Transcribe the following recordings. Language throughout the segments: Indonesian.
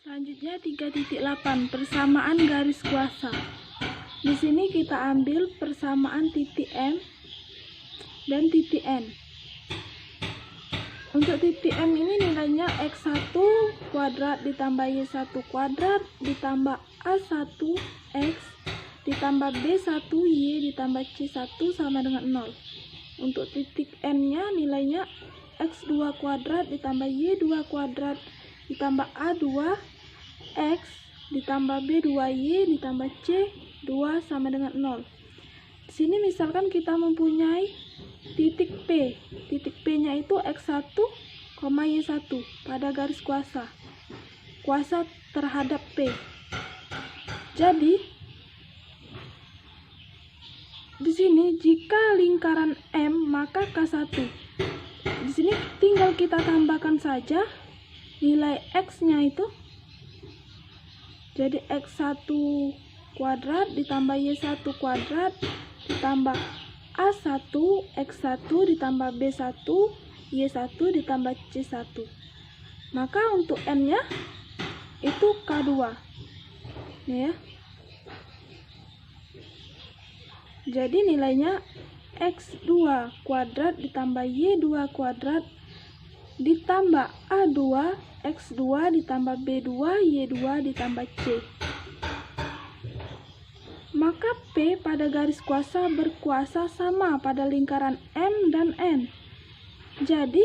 Selanjutnya 3.8 persamaan garis kuasa. Di sini kita ambil persamaan titik M dan titik N. Untuk titik M ini nilainya X1 kuadrat ditambah Y1 kuadrat ditambah A1 X ditambah B1 Y ditambah C1 sama dengan 0. Untuk titik N nya nilainya X2 kuadrat ditambah Y2 kuadrat ditambah A2 X ditambah B2Y ditambah C2 sama dengan 0. Di sini misalkan kita mempunyai titik P. Titik P nya itu X1, Y1 pada garis kuasa. Kuasa terhadap P. Jadi di sini jika lingkaran M maka K1. Di sini tinggal kita tambahkan saja nilai X-nya itu. Jadi X1 kuadrat ditambah Y1 kuadrat ditambah A1 X1 ditambah B1 Y1 ditambah C1. Maka untuk N-nya itu K2. Ya. Jadi nilainya X2 kuadrat ditambah Y2 kuadrat ditambah A2 X2 ditambah B2 Y2 ditambah C. Maka P pada garis kuasa berkuasa sama pada lingkaran M dan N. Jadi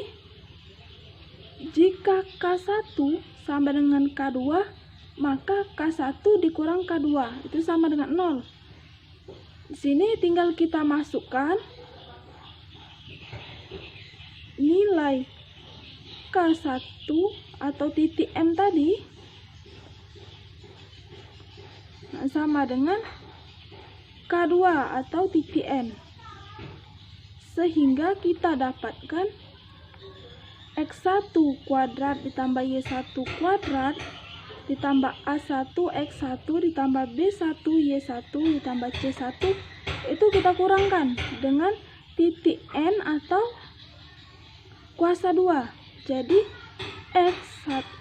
jika K1 sama dengan K2, maka K1 dikurang K2 itu sama dengan 0. Di sini tinggal kita masukkan nilai K1 atau titik M tadi sama dengan K2 atau titik N, sehingga kita dapatkan X1 kuadrat ditambah Y1 kuadrat ditambah A1 X1 ditambah B1 Y1 ditambah C1 itu kita kurangkan dengan titik N atau kuasa 2. Jadi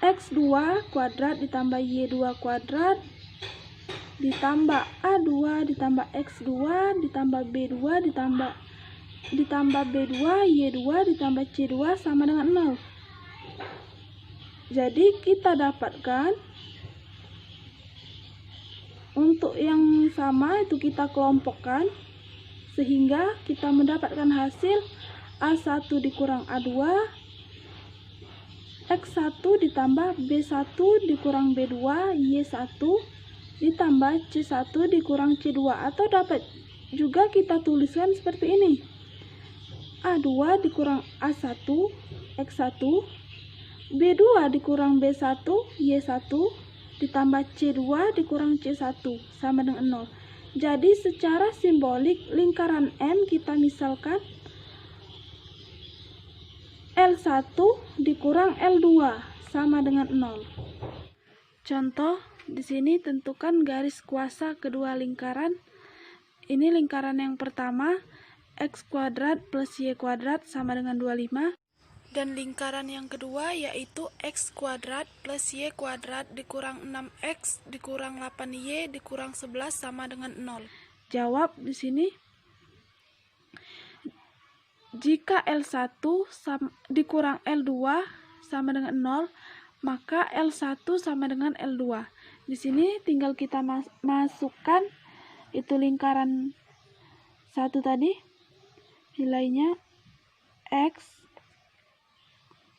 X2 kuadrat ditambah Y2 kuadrat ditambah A2 ditambah X2 ditambah B2 ditambah B2 Y2 ditambah C2 sama dengan 0. Jadi kita dapatkan untuk yang sama itu kita kelompokkan sehingga kita mendapatkan hasil A1 dikurang A2 X1 ditambah B1 dikurang B2 Y1 ditambah C1 dikurang C2, atau dapat juga kita tuliskan seperti ini. A2 dikurang A1 X1 B2 dikurang B1 Y1 ditambah C2 dikurang C1 sama dengan 0. Jadi secara simbolik lingkaran M kita misalkan L1 dikurang L2 sama dengan 0. Contoh, di sini tentukan garis kuasa kedua lingkaran. Ini lingkaran yang pertama, X kuadrat plus Y kuadrat sama dengan 25. Dan lingkaran yang kedua yaitu X kuadrat plus Y kuadrat dikurang 6X dikurang 8Y dikurang 11 sama dengan 0. Jawab di sini. Jika L1 dikurang L2 sama dengan 0, maka L1 sama dengan L2. Di sini tinggal kita masukkan itu lingkaran satu tadi. Nilainya X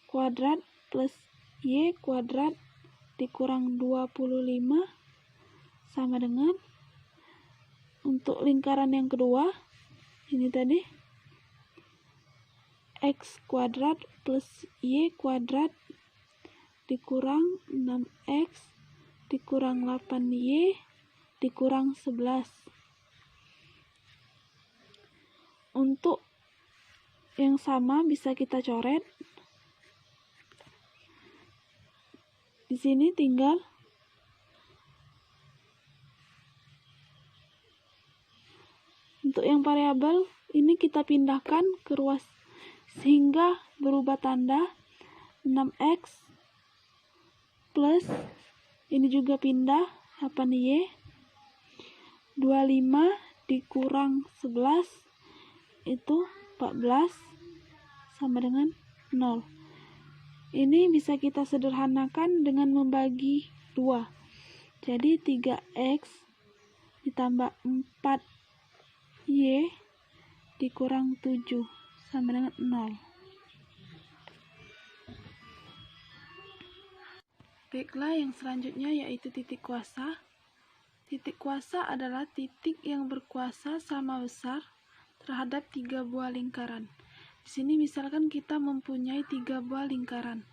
kuadrat plus Y kuadrat dikurang 25 sama dengan, untuk lingkaran yang kedua ini tadi X kuadrat plus Y kuadrat dikurang 6X dikurang 8Y dikurang 11. Untuk yang sama bisa kita coret. Di sini tinggal untuk yang variabel ini kita pindahkan ke ruas sehingga berubah tanda 6X plus Ini juga pindah 8Y. 25 dikurang 11 itu 14 sama dengan 0. Ini bisa kita sederhanakan dengan membagi 2. Jadi 3X ditambah 4Y dikurang 7 sama dengan 0. Baiklah, yang selanjutnya yaitu titik kuasa. Titik kuasa adalah titik yang berkuasa sama besar terhadap 3 buah lingkaran. Di sini misalkan kita mempunyai 3 buah lingkaran.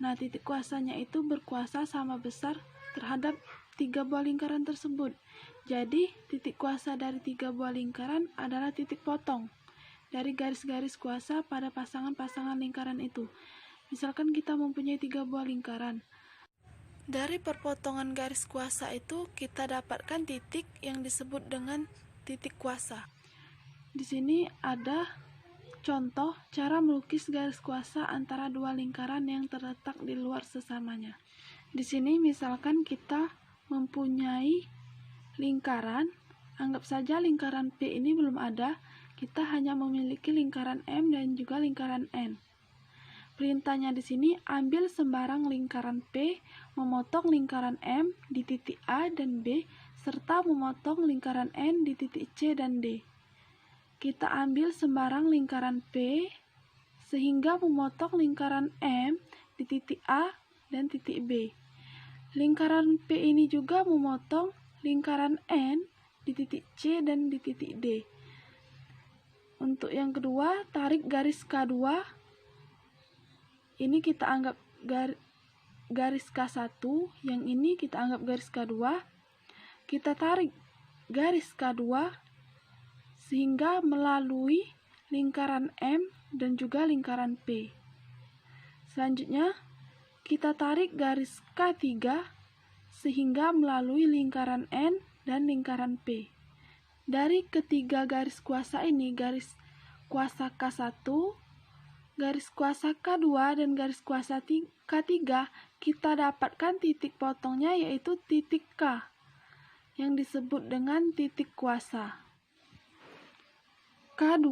Nah, titik kuasanya itu berkuasa sama besar terhadap 3 buah lingkaran tersebut. Jadi, titik kuasa dari 3 buah lingkaran adalah titik potong dari garis-garis kuasa pada pasangan-pasangan lingkaran itu. Misalkan kita mempunyai 3 buah lingkaran. Dari perpotongan garis kuasa itu kita dapatkan titik yang disebut dengan titik kuasa. Di sini ada contoh cara melukis garis kuasa antara 2 lingkaran yang terletak di luar sesamanya. Di sini misalkan kita mempunyai lingkaran, anggap saja lingkaran P ini belum ada, kita hanya memiliki lingkaran M dan juga lingkaran N. Perintahnya di sini, ambil sembarang lingkaran P, memotong lingkaran M di titik A dan B, serta memotong lingkaran N di titik C dan D. Kita ambil sembarang lingkaran P, sehingga memotong lingkaran M di titik A dan titik B. Lingkaran P ini juga memotong lingkaran N di titik C dan di titik D. Untuk yang kedua, tarik garis K2. Ini kita anggap garis K1, yang ini kita anggap garis K2. Kita tarik garis K2 sehingga melalui lingkaran M dan juga lingkaran P. Selanjutnya, kita tarik garis K3 sehingga melalui lingkaran N dan lingkaran P. Dari ketiga garis kuasa ini, garis kuasa K1, garis kuasa K2 dan garis kuasa K3, kita dapatkan titik potongnya yaitu titik K yang disebut dengan titik kuasa. K2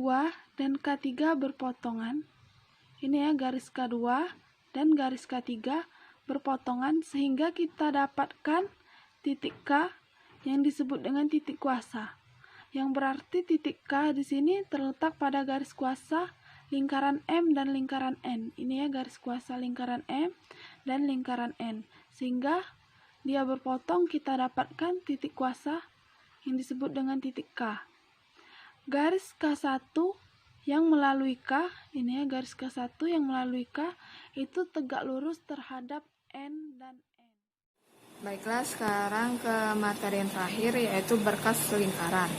dan K3 berpotongan. Ini ya, garis K2 dan garis K3 berpotongan sehingga kita dapatkan titik K yang disebut dengan titik kuasa. Yang berarti titik K di sini terletak pada garis kuasa lingkaran M dan lingkaran N. Ini ya, garis kuasa lingkaran M dan lingkaran N. Sehingga dia berpotong, kita dapatkan titik kuasa yang disebut dengan titik K. Garis K1 yang melalui K, ini ya, garis K1 yang melalui K itu tegak lurus terhadap N dan N. Baiklah, sekarang ke materi yang terakhir yaitu berkas lingkaran.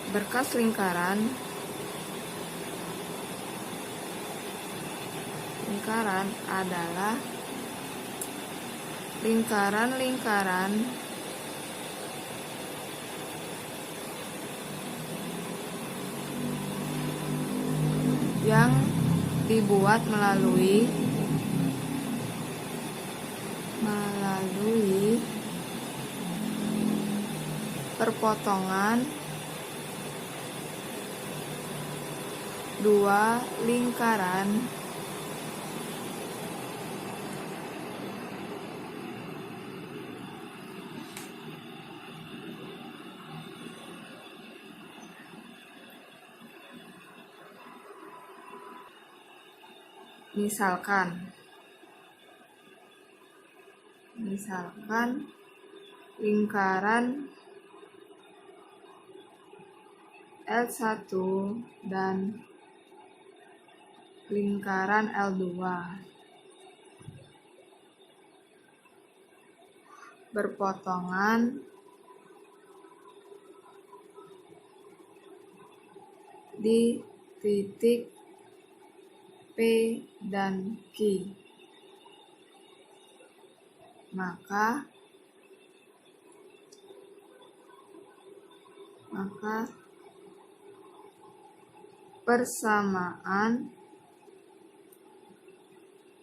Berkas lingkaran adalah lingkaran-lingkaran yang dibuat melalui perpotongan dua lingkaran misalkan lingkaran L1 dan lingkaran L2 berpotongan di titik P dan Q, maka persamaan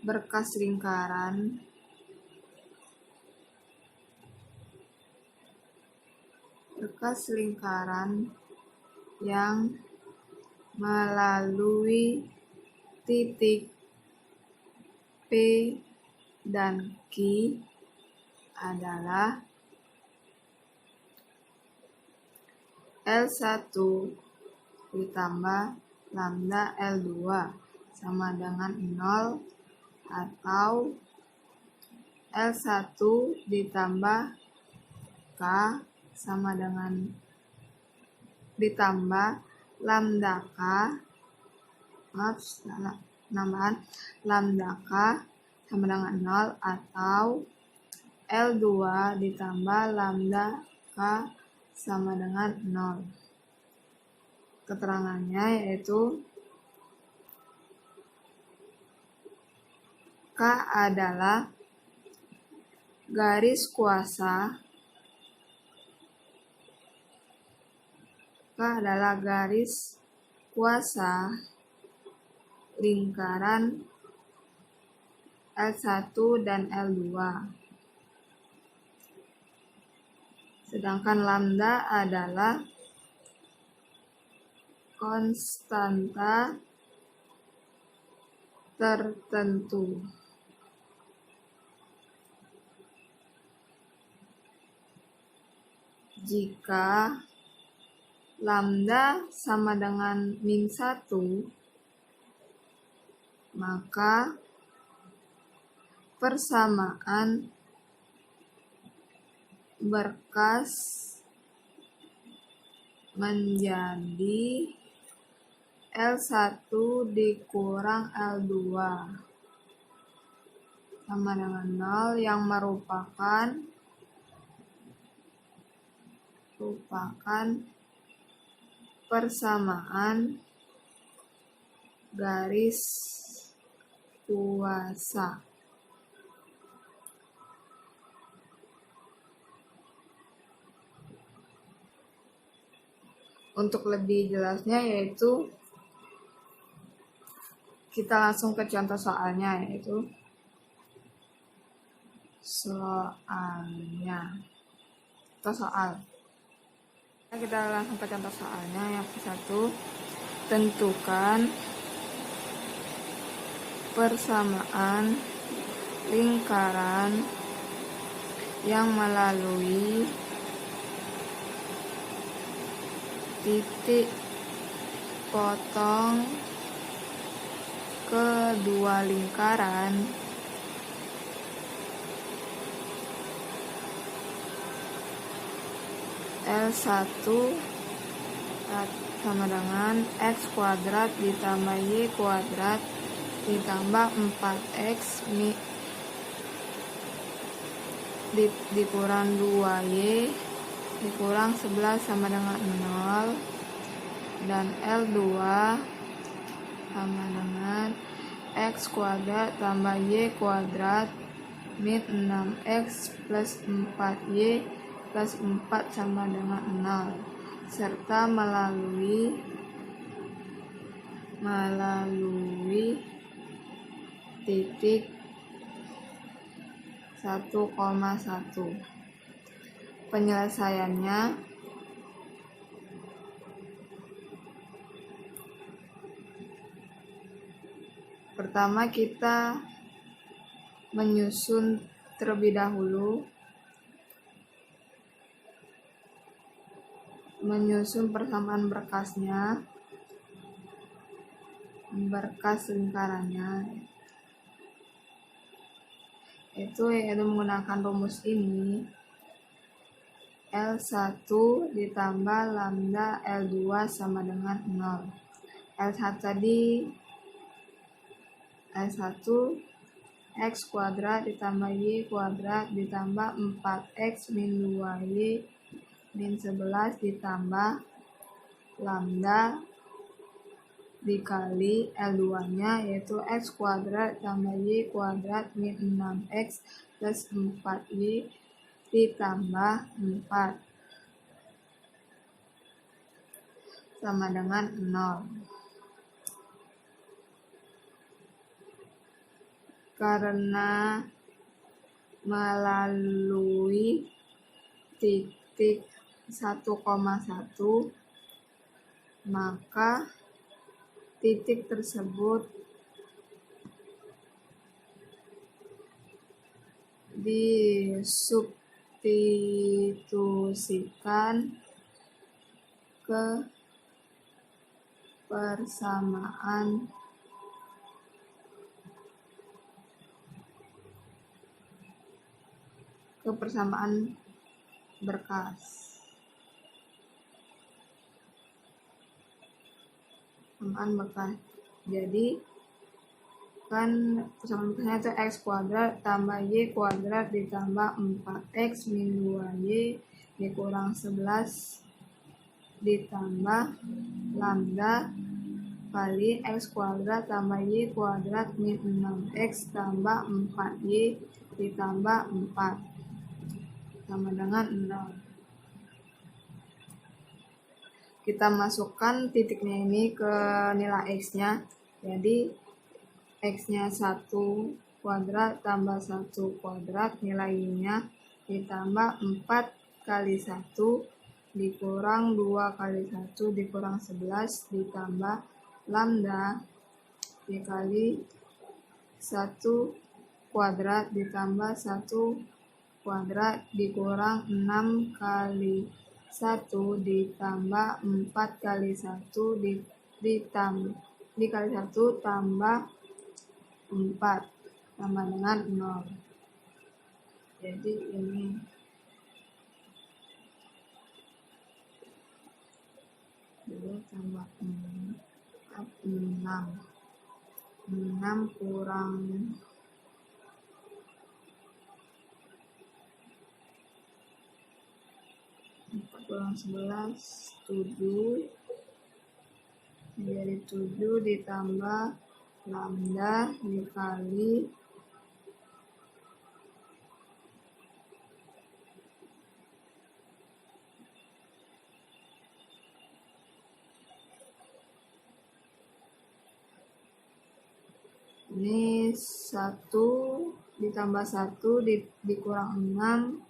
berkas lingkaran yang melalui titik P dan Q adalah L1 ditambah lambda L2 sama dengan 0, atau L1 ditambah K sama dengan ditambah lambda K, penambahan lambda K sama dengan 0, atau L2 ditambah lambda K sama dengan 0. Keterangannya yaitu K adalah garis kuasa lingkaran L1 dan L2. Sedangkan lambda adalah konstanta tertentu. Jika lambda sama dengan -1, maka persamaan berkas menjadi L1 dikurang L2 sama dengan 0, yang merupakan persamaan garis kuasa. Untuk lebih jelasnya yaitu kita langsung ke contoh soalnya, yaitu soal. Kita langsung ke contoh soalnya. Yang ke-1, tentukan persamaan lingkaran yang melalui titik potong kedua lingkaran L1 sama dengan X kuadrat ditambah Y kuadrat ditambah 4X dikurang 2Y dikurang 11 sama dengan 0, dan L2 sama dengan X kuadrat tambah Y kuadrat min 6X plus 4Y plus 4 sama dengan 0, serta melalui titik 1,1. Penyelesaiannya pertama kita menyusun terlebih dahulu, menyusun persamaan berkas lingkarannya, yaitu menggunakan rumus ini. L1 ditambah lambda L2 sama dengan 0. L1 tadi L1 X kuadrat ditambah Y kuadrat ditambah 4X min 2Y min 11 ditambah lambda dikali L2 nya, yaitu X kuadrat tambah Y kuadrat min 6X plus 4Y ditambah 4 sama dengan 0. karena melalui titik 1,1, maka titik tersebut disubstitusikan ke persamaan berkas. Jadi kan persamaan berkasnya itu x kuadrat tambah y kuadrat ditambah 4x min 2y dikurang 11 ditambah lambda kali x kuadrat tambah y kuadrat min 6x tambah 4y ditambah 4 sama dengan 0. Kita masukkan titiknya ini ke nilai x-nya. Jadi x-nya 1 kuadrat tambah 1 kuadrat nilai y-nya ditambah 4 kali 1 dikurang 2 kali 1 dikurang 11 ditambah lambda dikali 1 kuadrat ditambah 1 kuadrat dikurang 6 kali 1 ditambah 4 kali 1 dikali 1 tambah 4 sama dengan 0. Jadi ini tambah 6 kurang 11 7 menjadi 7 ditambah lambda dikali ini 1 ditambah 1 dikurang 6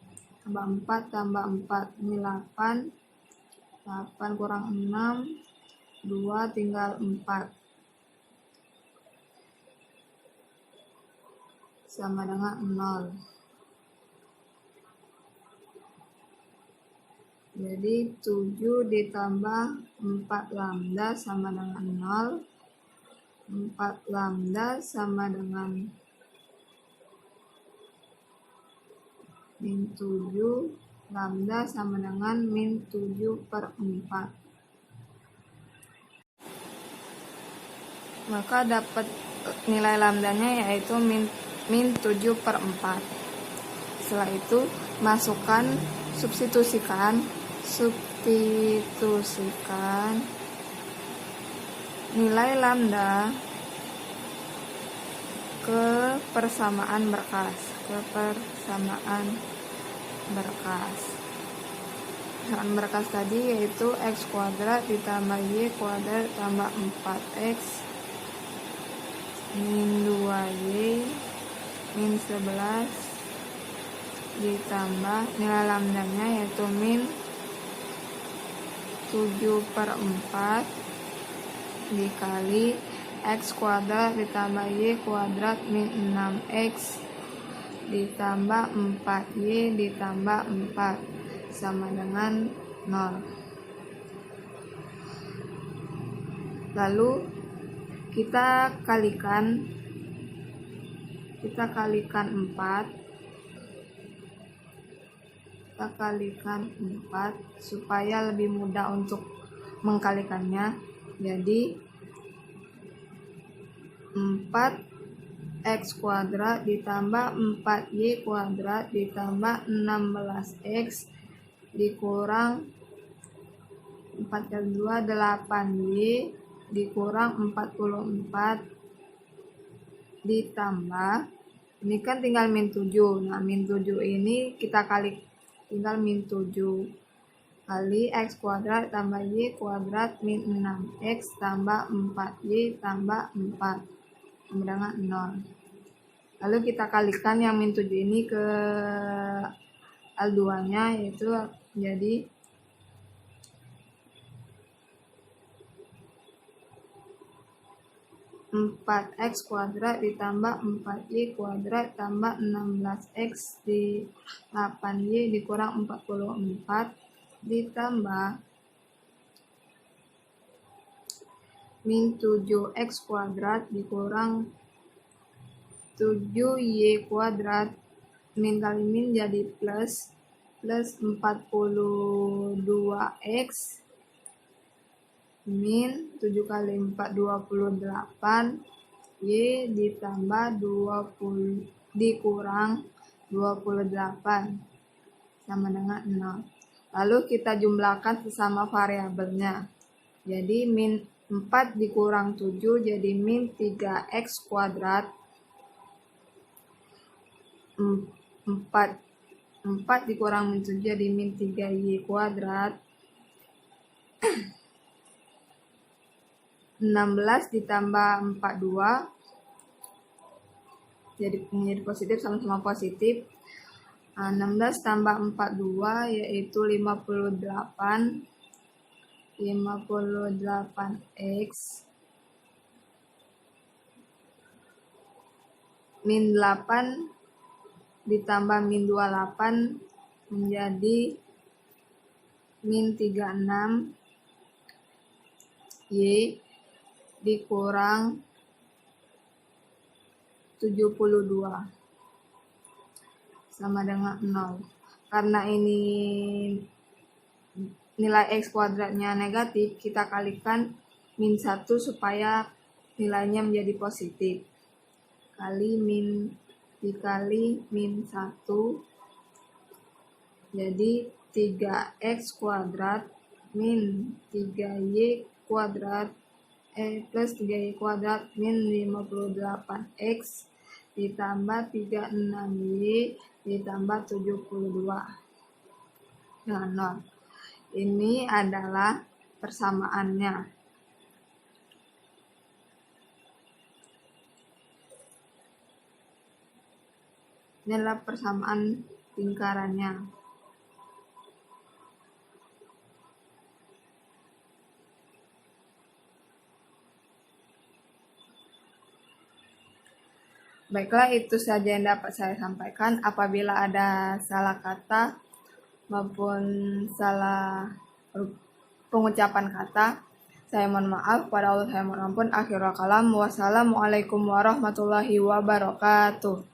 tambah 4 tambah 4 ini 8 kurang 6 2 tinggal 4 sama dengan 0. Jadi 7 ditambah 4 lambda sama dengan 0. 4 lambda sama dengan min 7, lambda sama dengan min 7/4. Maka dapat nilai lambdanya yaitu min 7/4. Setelah itu masukkan substitusikan nilai lambda ke persamaan berkas. Persamaan berkas tadi yaitu x kuadrat ditambah y kuadrat tambah 4x min 2y min 11 ditambah nilai lambdanya yaitu min 7/4 dikali x kuadrat ditambah y kuadrat min 6x ditambah 4y ditambah 4 sama dengan 0. Lalu kita kalikan 4 supaya lebih mudah untuk mengkalikannya. Jadi 4x kuadrat ditambah 4y kuadrat ditambah 16x dikurang 4 kali 2 8y dikurang 44 ditambah ini kan tinggal min 7. Nah, min 7 ini kita kali tinggal min 7 kali x kuadrat tambah y kuadrat min 6x tambah 4y tambah 4 sama dengan 0. Lalu kita kalikan yang min 7 ini ke L2-nya, yaitu jadi 4x kuadrat ditambah 4y kuadrat tambah 16x di 8y dikurang 44 ditambah min 7x kuadrat dikurang 7y kuadrat, min kali min jadi plus 42x min 7 kali 4 28 y ditambah 20 dikurang 28 sama dengan 0. Lalu kita jumlahkan sesama variabelnya. Jadi min 4 dikurang 7 jadi min 3x kuadrat. 4 dikurang min 7 jadi min 3y kuadrat. 16 ditambah 42 jadi menjadi positif, sama-sama positif. 16 tambah 42 yaitu 58x min 8 ditambah min 28 menjadi min 36 y dikurang 72 sama dengan 0. Karena ini nilai x kuadratnya negatif, kita kalikan min 1 supaya nilainya menjadi positif. Kali min dikali min 1 jadi 3x kuadrat min 3y kuadrat plus 3y kuadrat min 58x ditambah 36y ditambah 72 dengan 0. Ini adalah persamaannya. Ini adalah persamaan lingkarannya. Baiklah, itu saja yang dapat saya sampaikan. Apabila ada salah kata maupun salah pengucapan kata, saya mohon maaf. Pada Allah saya mohon ampun. Akhirul kalam. Wassalamualaikum warahmatullahi wabarakatuh.